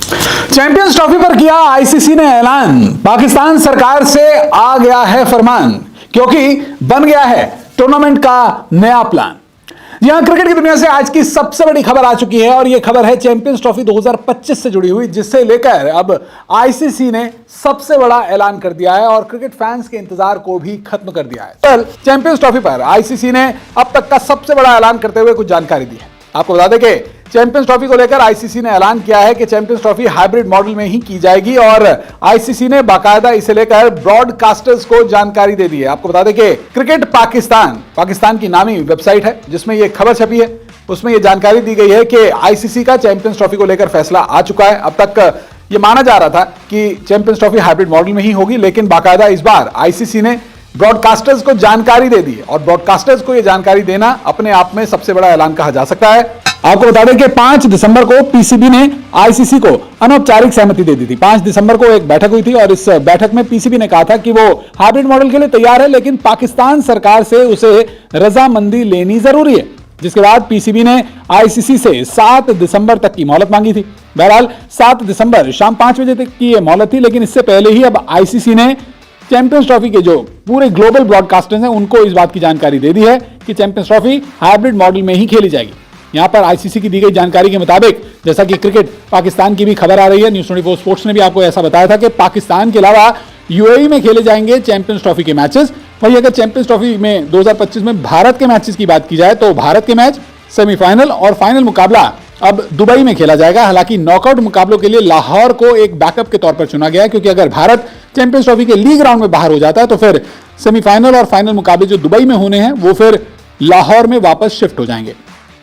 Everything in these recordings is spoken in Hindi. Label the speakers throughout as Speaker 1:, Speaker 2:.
Speaker 1: चैंपियंस ट्रॉफी पर किया आईसीसी ने ऐलान, पाकिस्तान सरकार से आ गया है फरमान, क्योंकि बन गया है टूर्नामेंट का नया प्लान। यहां क्रिकेट की दुनिया से आज की सबसे बड़ी खबर आ चुकी है और यह खबर है चैंपियंस ट्रॉफी 2025 से जुड़ी हुई, जिससे लेकर अब आईसीसी ने सबसे बड़ा ऐलान कर दिया है और क्रिकेट फैंस के इंतजार को भी खत्म कर दिया है। कल चैंपियंस ट्रॉफी पर आईसीसी ने अब तक का सबसे बड़ा ऐलान करते हुए कुछ जानकारी दी है। आपको बता दें कि चैंपियंस ट्रॉफी को लेकर आईसीसी ने ऐलान किया है कि चैंपियंस ट्रॉफी हाइब्रिड मॉडल में ही की जाएगी और आईसीसी ने बाकायदा इसे लेकर ब्रॉडकास्टर्स को जानकारी दे दी है। आपको बता दें कि क्रिकेट पाकिस्तान की नामी वेबसाइट है जिसमें यह खबर छपी है, उसमें यह जानकारी दी गई है कि आईसीसी का चैंपियंस ट्रॉफी को लेकर फैसला आ चुका है। अब तक यह माना जा रहा था कि चैंपियंस ट्रॉफी हाइब्रिड मॉडल में ही होगी, लेकिन बाकायदा इस बार आईसीसी ने ब्रॉडकास्टर्स को जानकारी दे दी है और ब्रॉडकास्टर्स को यह जानकारी देना अपने आप में सबसे बड़ा ऐलान कहा जा सकता है। आपको बता दें कि 5 दिसंबर को पीसीबी ने आईसीसी को अनौपचारिक सहमति दे दी थी। 5 दिसंबर को एक बैठक हुई थी और इस बैठक में पीसीबी ने कहा था कि वो हाइब्रिड मॉडल के लिए तैयार है, लेकिन पाकिस्तान सरकार से उसे रजामंदी लेनी जरूरी है। जिसके बाद पीसीबी ने आईसीसी से 7 दिसंबर तक की मोहलत मांगी थी। बहरहाल 7 दिसंबर शाम 5 बजे तक की यह मोहलत थी, लेकिन इससे पहले ही अब आईसीसी ने चैंपियंस ट्रॉफी के जो पूरे ग्लोबल ब्रॉडकास्टर्स हैं उनको इस बात की जानकारी दे दी है कि चैंपियंस ट्रॉफी हाइब्रिड मॉडल में ही खेली जाएगी। यहां पर आईसीसी की दी गई जानकारी के मुताबिक, जैसा कि क्रिकेट पाकिस्तान की भी खबर आ रही है, न्यूज़ 24 स्पोर्ट्स ने भी आपको ऐसा बताया था कि पाकिस्तान के अलावा यूएई में खेले जाएंगे चैंपियंस ट्रॉफी के मैचेस। वही अगर चैंपियंस ट्रॉफी में 2025 में भारत के मैचेस की बात की जाए तो भारत के मैच, सेमीफाइनल और फाइनल मुकाबला अब दुबई में खेला जाएगा। हालांकि नॉकआउट मुकाबलों के लिए लाहौर को एक बैकअप के तौर पर चुना गया है, क्योंकि अगर भारत चैंपियंस ट्रॉफी के लीग राउंड में बाहर हो जाता है तो फिर सेमीफाइनल और फाइनल मुकाबले जो दुबई में होने हैं वो फिर लाहौर में वापस शिफ्ट हो जाएंगे।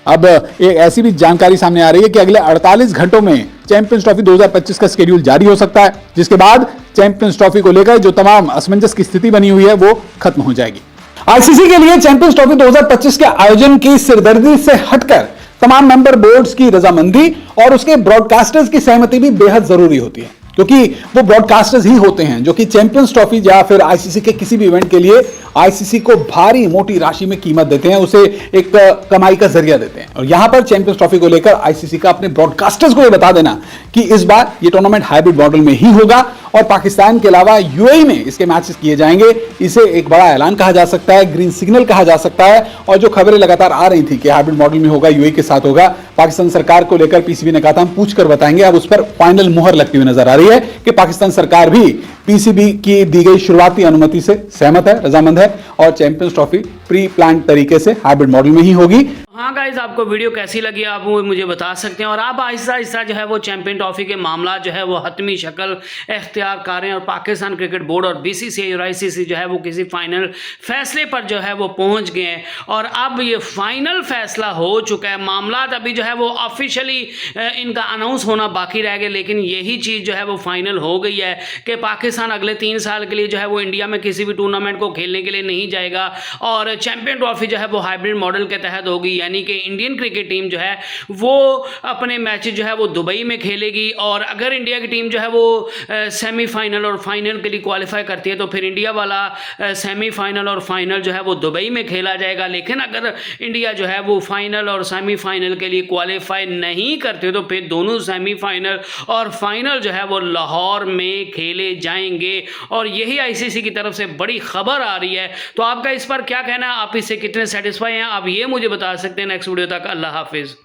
Speaker 1: अब एक ऐसी भी जानकारी सामने आ रही है कि अगले 48 घंटों में चैंपियंस ट्रॉफी 2025 का शेड्यूल जारी हो सकता है, जिसके बाद चैंपियंस ट्रॉफी को लेकर जो तमाम असमंजस की स्थिति बनी हुई है वो खत्म हो जाएगी। आईसीसी के लिए चैंपियंस ट्रॉफी 2025 के आयोजन की सिरदर्दी से हटकर तमाम मेंबर बोर्ड्स की रजामंदी और उसके ब्रॉडकास्टर्स की सहमति भी बेहद जरूरी होती है, क्योंकि वो ब्रॉडकास्टर्स ही होते हैं जो कि चैंपियंस ट्रॉफी या फिर आईसीसी के किसी भी इवेंट के लिए आईसीसी को भारी मोटी राशि में कीमत देते हैं, उसे एक कमाई का जरिया देते हैं। और यहां पर चैंपियंस ट्रॉफी को लेकर आईसीसी का अपने ब्रॉडकास्टर्स को यह बता देना कि इस बार ये टूर्नामेंट हाइब्रिड मॉडल में ही होगा और पाकिस्तान के अलावा यूएई में इसके मैचेस किए जाएंगे, इसे एक बड़ा ऐलान कहा जा सकता है, ग्रीन सिग्नल कहा जा सकता है। और जो खबरें लगातार आ रही थी कि हाइब्रिड मॉडल में होगा, यूएई के साथ होगा, पाकिस्तान सरकार को लेकर पीसीबी ने कहा था हम पूछ कर बताएंगे। अब उस पर फाइनल मुहर लगती हुई नजर आ रही है कि पाकिस्तान सरकार भी पीसीबी की दी गई शुरुआती अनुमति से सहमत है, रजामंद है और चैंपियंस ट्रॉफी प्री प्लान तरीके से हाइब्रिड मॉडल में ही होगी।
Speaker 2: हाँ गाइज, आपको वीडियो कैसी लगी आप वो मुझे बता सकते हैं और आप आहिस्ता आहिस्ता जो है वो चैंपियन ट्रॉफी के मामला जो है वो हतमी शक्ल इख्तियार कर रहे हैं और पाकिस्तान क्रिकेट बोर्ड और बीसीसीआई और आईसीसी जो है वो किसी फाइनल फैसले पर जो है वो पहुंच गए हैं और अब ये फाइनल फैसला हो चुका है। मामला अभी जो है वो ऑफिशियली इनका अनाउंस होना बाकी रह गया, लेकिन यही चीज़ जो है वो फाइनल हो गई है कि पाकिस्तान अगले 3 साल के लिए जो है वो इंडिया में किसी भी टूर्नामेंट को खेलने के लिए नहीं जाएगा और चैंपियन ट्रॉफी जो है वो हाइब्रिड मॉडल के तहत होगी, यानी कि इंडियन क्रिकेट टीम जो है वो अपने मैच जो है वो दुबई में खेलेगी और अगर इंडिया की टीम जो है वो सेमीफाइनल और फाइनल के लिए क्वालिफाई करती है तो फिर इंडिया वाला सेमीफाइनल और फाइनल जो है वो दुबई में खेला जाएगा। लेकिन अगर इंडिया जो है वो फाइनल और सेमीफाइनल के लिए क्वालिफाई नहीं करते तो फिर दोनों सेमीफाइनल और फाइनल जो है वो लाहौर में खेले जाएंगे और यही आईसीसी की तरफ से बड़ी खबर आ रही है। तो आपका इस पर क्या कहना है, आप इससे कितने सेटिस्फाई हैं, आप ये मुझे बता सकते हैं। नेक्स्ट वीडियो तक अल्लाह हाफिज़।